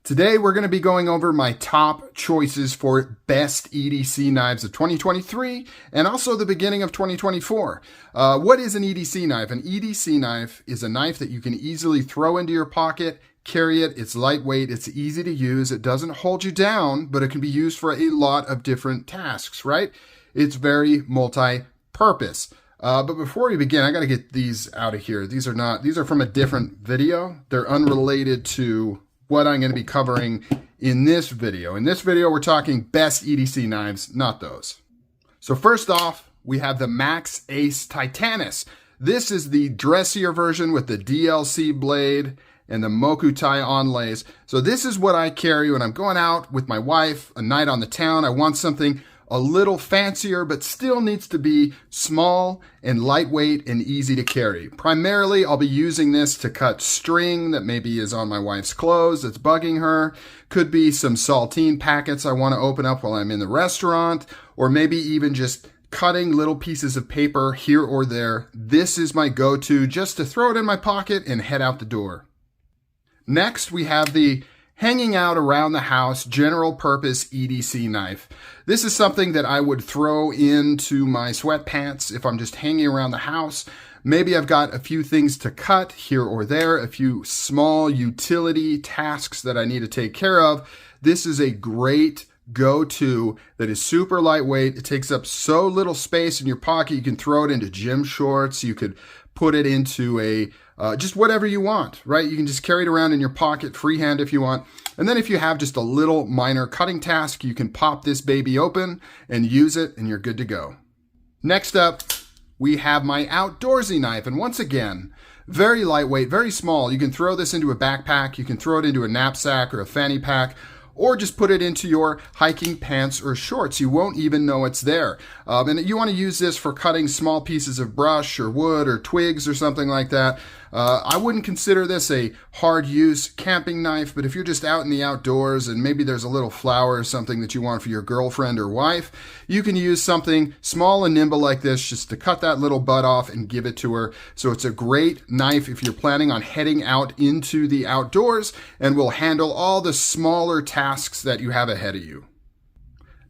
Today, we're going to be going over my top choices for best EDC knives of 2023 and also the beginning of 2024. What is an EDC knife? An EDC knife is a knife that you can easily throw into your pocket, carry it. It's lightweight. It's easy to use. It doesn't hold you down, but it can be used for a lot of different tasks, right? It's very multi-purpose. But before we begin, I got to get these out of here. These are from a different video. They're unrelated to what I'm going to be covering in this video. In this video, we're talking best EDC knives, not those. So first off, we have the Max Ace Titanis. This is the dressier version with the DLC blade and the Mokutai onlays. So this is what I carry when I'm going out with my wife, a night on the town. I want something a little fancier, but still needs to be small and lightweight and easy to carry. Primarily, I'll be using this to cut string that maybe is on my wife's clothes that's bugging her. Could be some saltine packets I want to open up while I'm in the restaurant, or maybe even just cutting little pieces of paper here or there. This is my go-to just to throw it in my pocket and head out the door. Next, we have the hanging out around the house, general purpose EDC knife. This is something that I would throw into my sweatpants if I'm just hanging around the house. Maybe I've got a few things to cut here or there, a few small utility tasks that I need to take care of. This is a great go-to that is super lightweight. It takes up so little space in your pocket. You can throw it into gym shorts. You could put it into a just whatever you want, right? You can just carry it around in your pocket, freehand if you want. And then if you have just a little minor cutting task, you can pop this baby open and use it, and you're good to go. Next up, we have my Outdoorsy knife. And once again, very lightweight, very small. You can throw this into a backpack. You can throw it into a knapsack or a fanny pack, or just put it into your hiking pants or shorts. You won't even know it's there. And you want to use this for cutting small pieces of brush or wood or twigs or something like that. I wouldn't consider this a hard use camping knife, but if you're just out in the outdoors and maybe there's a little flower or something that you want for your girlfriend or wife, you can use something small and nimble like this just to cut that little butt off and give it to her. So it's a great knife if you're planning on heading out into the outdoors and will handle all the smaller tasks that you have ahead of you.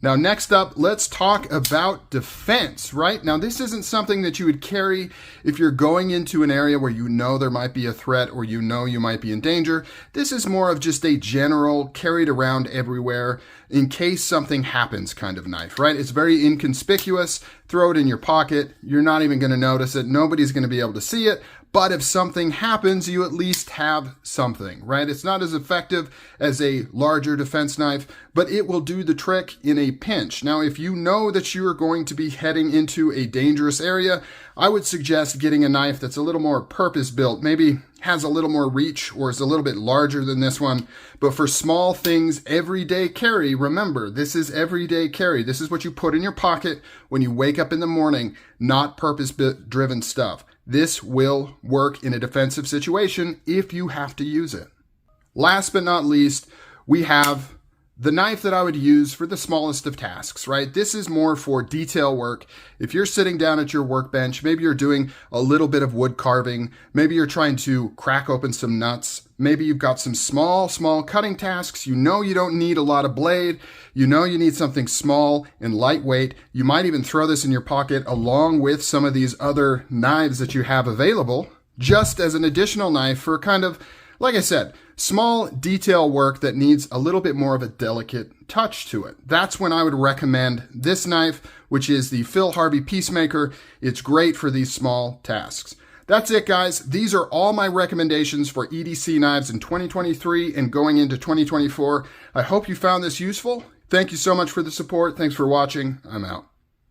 Now, next up, let's talk about defense, right? Now, this isn't something that you would carry if you're going into an area where you know there might be a threat or you know you might be in danger. This is more of just a general carried around everywhere in case something happens kind of knife, right? It's very inconspicuous. Throw it in your pocket. You're not even going to notice it. Nobody's going to be able to see it. But if something happens, you at least have something, right? It's not as effective as a larger defense knife, but it will do the trick in a pinch. Now, if you know that you are going to be heading into a dangerous area, I would suggest getting a knife that's a little more purpose-built, maybe has a little more reach or is a little bit larger than this one. But for small things, everyday carry, remember, this is everyday carry. This is what you put in your pocket when you wake up in the morning, not purpose-driven stuff. This will work in a defensive situation if you have to use it. Last but not least, we have the knife that I would use for the smallest of tasks, right? This is more for detail work. If you're sitting down at your workbench, maybe you're doing a little bit of wood carving, maybe you're trying to crack open some nuts, maybe you've got some small cutting tasks. You know you don't need a lot of blade. You know you need something small and lightweight. You might even throw this in your pocket along with some of these other knives that you have available, just as an additional knife for kind of, like I said, small detail work that needs a little bit more of a delicate touch to it. That's when I would recommend this knife, which is the Phil Harvey Peacemaker. It's great for these small tasks. That's it, guys. These are all my recommendations for EDC knives in 2023 and going into 2024. I hope you found this useful. Thank you so much for the support. Thanks for watching. I'm out.